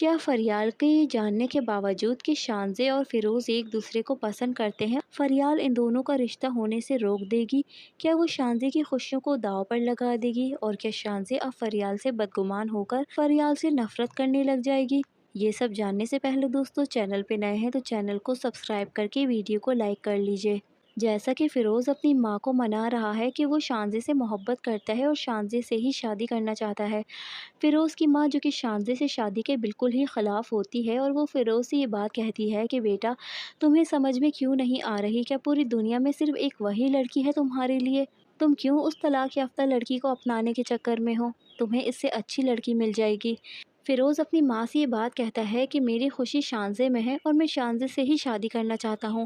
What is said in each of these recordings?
کیا فریال کے یہ جاننے کے باوجود کہ شانزے اور فیروز ایک دوسرے کو پسند کرتے ہیں، فریال ان دونوں کا رشتہ ہونے سے روک دے گی؟ کیا وہ شانزے کی خوشیوں کو داؤ پر لگا دے گی؟ اور کیا شانزے اب فریال سے بدگمان ہو کر فریال سے نفرت کرنے لگ جائے گی؟ یہ سب جاننے سے پہلے دوستو، چینل پہ نئے ہیں تو چینل کو سبسکرائب کر کے ویڈیو کو لائک کر لیجئے۔ جیسا کہ فیروز اپنی ماں کو منا رہا ہے کہ وہ شانزے سے محبت کرتا ہے اور شانزے سے ہی شادی کرنا چاہتا ہے، فیروز کی ماں جو کہ شانزے سے شادی کے بالکل ہی خلاف ہوتی ہے اور وہ فیروز سے یہ بات کہتی ہے کہ بیٹا، تمہیں سمجھ میں کیوں نہیں آ رہی؟ کیا پوری دنیا میں صرف ایک وہی لڑکی ہے تمہارے لیے؟ تم کیوں اس طلاق یافتہ لڑکی کو اپنانے کے چکر میں ہو؟ تمہیں اس سے اچھی لڑکی مل جائے گی۔ فیروز اپنی ماں سے یہ بات کہتا ہے کہ میری خوشی شانزے میں ہے اور میں شانزے سے ہی شادی کرنا چاہتا ہوں۔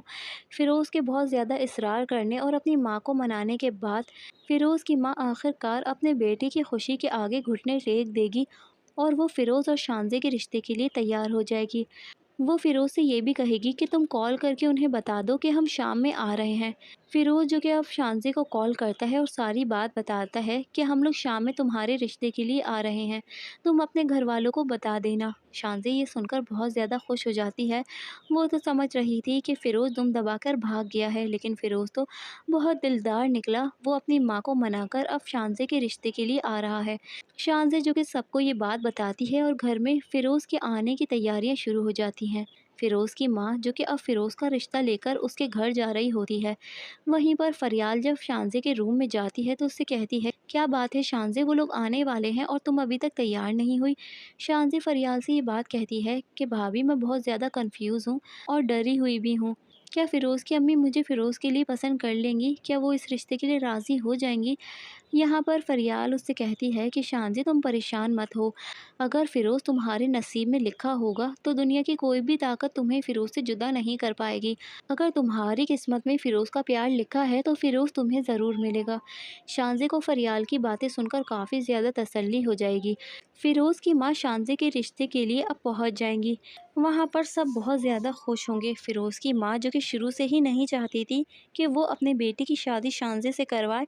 فیروز کے بہت زیادہ اصرار کرنے اور اپنی ماں کو منانے کے بعد فیروز کی ماں آخر کار اپنے بیٹے کی خوشی کے آگے گھٹنے ٹیک دے گی اور وہ فیروز اور شانزے کے رشتے کے لیے تیار ہو جائے گی۔ وہ فیروز سے یہ بھی کہے گی کہ تم کال کر کے انہیں بتا دو کہ ہم شام میں آ رہے ہیں۔ فیروز جو کہ اب شانزے کو کال کرتا ہے اور ساری بات بتاتا ہے کہ ہم لوگ شام میں تمہارے رشتے کے لیے آ رہے ہیں، تم اپنے گھر والوں کو بتا دینا۔ شانزے یہ سن کر بہت زیادہ خوش ہو جاتی ہے۔ وہ تو سمجھ رہی تھی کہ فیروز دم دبا کر بھاگ گیا ہے، لیکن فیروز تو بہت دلدار نکلا۔ وہ اپنی ماں کو منا کر اب شانزے کے رشتے کے لیے آ رہا ہے۔ شانزے جو کہ سب کو یہ بات بتاتی ہے اور گھر میں فیروز کے آنے کی تیاریاں شروع ہو جاتی ہیں۔ فیروز کی ماں جو کہ اب فیروز کا رشتہ لے کر اس کے گھر جا رہی ہوتی ہے، وہیں پر فریال جب شانزے کے روم میں جاتی ہے تو اس سے کہتی ہے، کیا بات ہے شانزے، وہ لوگ آنے والے ہیں اور تم ابھی تک تیار نہیں ہوئی؟ شانزے فریال سے یہ بات کہتی ہے کہ بھابھی، میں بہت زیادہ کنفیوز ہوں اور ڈری ہوئی بھی ہوں۔ کیا فیروز کی امی مجھے فیروز کے لیے پسند کر لیں گی؟ کیا وہ اس رشتے کے لیے راضی ہو جائیں گی؟ یہاں پر فریال اس سے کہتی ہے کہ شانزے، تم پریشان مت ہو، اگر فیروز تمہارے نصیب میں لکھا ہوگا تو دنیا کی کوئی بھی طاقت تمہیں فیروز سے جدا نہیں کر پائے گی۔ اگر تمہاری قسمت میں فیروز کا پیار لکھا ہے تو فیروز تمہیں ضرور ملے گا۔ شانزے کو فریال کی باتیں سن کر کافی زیادہ تسلی ہو جائے گی۔ فیروز کی ماں شانزے کے رشتے کے لیے اب پہنچ جائیں گی۔ وہاں پر سب بہت زیادہ خوش ہوں گے۔ فیروز کی ماں جو کہ شروع سے ہی نہیں چاہتی تھی کہ وہ اپنے بیٹے کی شادی شانزے سے کروائے،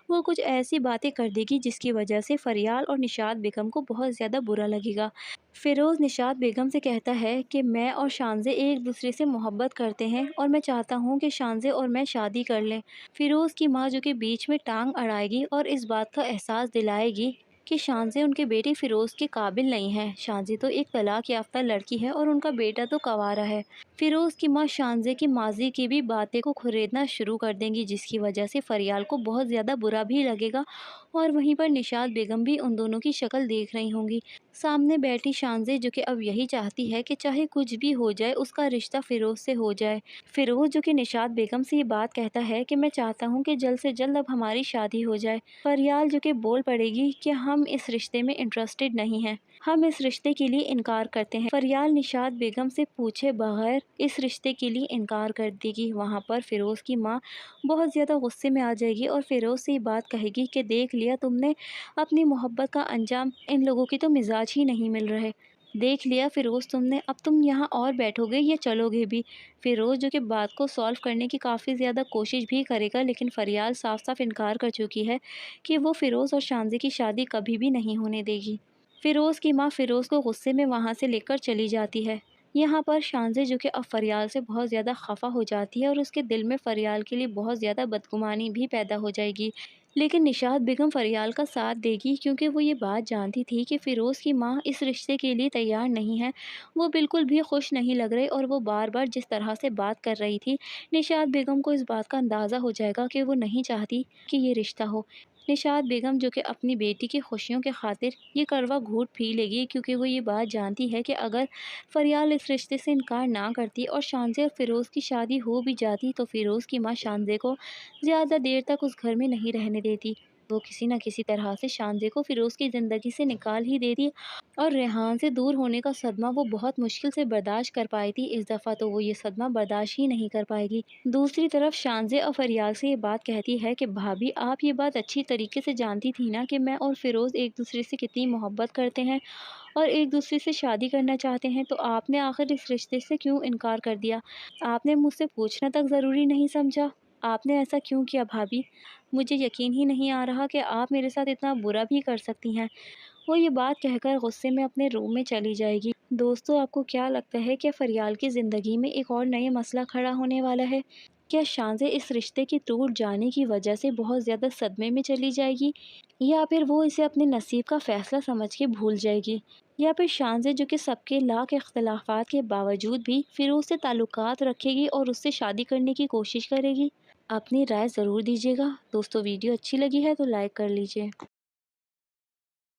وہ کچھ ایسی باتیں کر دے گی جس کی وجہ سے فریال اور نشاط بیگم کو بہت زیادہ برا لگے گا۔ فیروز نشاط بیگم سے کہتا ہے کہ میں اور شانزے ایک دوسرے سے محبت کرتے ہیں اور میں چاہتا ہوں کہ شانزے اور میں شادی کر لیں۔ فیروز کی ماں جو کہ بیچ میں ٹانگ اڑائے گی اور اس بات کا احساس دلائے گی کہ شانزے ان کے بیٹے فیروز کے قابل نہیں ہیں۔ شانزے تو ایک طلاق یافتہ لڑکی ہے اور ان کا بیٹا تو کنوارا ہے۔ فیروز کی ماں شانزے کی ماضی کی بھی باتیں کو کھریدنا شروع کر دیں گی، جس کی وجہ سے فریال کو بہت زیادہ برا بھی لگے گا اور وہیں پر نشاط بیگم بھی ان دونوں کی شکل دیکھ رہی ہوں گی۔ سامنے بیٹھی شانزے جو کہ اب یہی چاہتی ہے کہ چاہے کچھ بھی ہو جائے اس کا رشتہ فیروز سے ہو جائے۔ فیروز جو کہ نشاط بیگم سے یہ بات کہتا ہے کہ میں چاہتا ہوں کہ جلد سے جلد اب ہماری شادی ہو جائے۔ فریال جو کہ بول پڑے گی کہ ہم اس رشتے میں انٹرسٹڈ نہیں ہیں، ہم اس رشتے کے لیے انکار کرتے ہیں۔ فریال نشاط بیگم سے پوچھے بغیر اس رشتے کے لیے انکار کر دے گی۔ وہاں پر فیروز کی ماں بہت زیادہ غصے میں آ جائے گی اور فیروز سے یہ بات کہے گی کہ دیکھ لیا تم نے اپنی محبت کا انجام، ان لوگوں کی تو مزاج ہی نہیں مل رہے۔ دیکھ لیا فیروز تم نے، اب تم یہاں اور بیٹھو گے یا چلو گے بھی؟ فیروز جو کہ بات کو سالو کرنے کی کافی زیادہ کوشش بھی کرے گا، لیکن فریال صاف صاف انکار کر چکی ہے کہ وہ فیروز اور شانزے کی شادی کبھی بھی نہیں ہونے دے گی۔ فیروز کی ماں فیروز کو غصے میں وہاں سے لے کر چلی جاتی ہے۔ یہاں پر شانزے جو کہ اب فریال سے بہت زیادہ خفا ہو جاتی ہے اور اس کے دل میں فریال کے لیے بہت زیادہ بدگمانی بھی پیدا ہو جائے گی، لیکن نشاط بیگم فریال کا ساتھ دے گی کیونکہ وہ یہ بات جانتی تھی کہ فیروز کی ماں اس رشتے کے لیے تیار نہیں ہے۔ وہ بالکل بھی خوش نہیں لگ رہے اور وہ بار بار جس طرح سے بات کر رہی تھی، نشاط بیگم کو اس بات کا اندازہ ہو جائے گا کہ وہ نہیں چاہتی کہ یہ رشتہ ہو۔ نشاط بیگم جو کہ اپنی بیٹی کی خوشیوں کے خاطر یہ کڑوا گھونٹ پی لے گی، کیونکہ وہ یہ بات جانتی ہے کہ اگر فریال اس رشتے سے انکار نہ کرتی اور شانزے اور فیروز کی شادی ہو بھی جاتی تو فیروز کی ماں شانزے کو زیادہ دیر تک اس گھر میں نہیں رہنے دیتی۔ وہ کسی نہ کسی طرح سے شانزے کو فیروز کی زندگی سے نکال ہی دیتی اور ریحان سے دور ہونے کا صدمہ وہ بہت مشکل سے برداشت کر پائی تھی، اس دفعہ تو وہ یہ صدمہ برداشت ہی نہیں کر پائے گی۔ دوسری طرف شانزے اور فریال سے یہ بات کہتی ہے کہ بھابھی، آپ یہ بات اچھی طریقے سے جانتی تھی نا کہ میں اور فیروز ایک دوسرے سے کتنی محبت کرتے ہیں اور ایک دوسرے سے شادی کرنا چاہتے ہیں، تو آپ نے آخر اس رشتے سے کیوں انکار کر دیا؟ آپ نے مجھ سے پوچھنا تک ضروری نہیں سمجھا؟ آپ نے ایسا کیوں کیا بھابھی؟ مجھے یقین ہی نہیں آ رہا کہ آپ میرے ساتھ اتنا برا بھی کر سکتی ہیں۔ وہ یہ بات کہہ کر غصے میں اپنے روم میں چلی جائے گی۔ دوستوں آپ کو کیا لگتا ہے کہ فریال کی زندگی میں ایک اور نیا مسئلہ کھڑا ہونے والا ہے؟ کیا شانزے اس رشتے کے ٹوٹ جانے کی وجہ سے بہت زیادہ صدمے میں چلی جائے گی، یا پھر وہ اسے اپنے نصیب کا فیصلہ سمجھ کے بھول جائے گی، یا پھر شانزے جو کہ سب کے لاکھ اختلافات کے باوجود بھی فیروز سے تعلقات رکھے گی اور اس سے شادی کرنے کی کوشش کرے گی؟ اپنی رائے ضرور دیجیے گا دوستوں، ویڈیو اچھی لگی ہے تو لائک کر لیجیے۔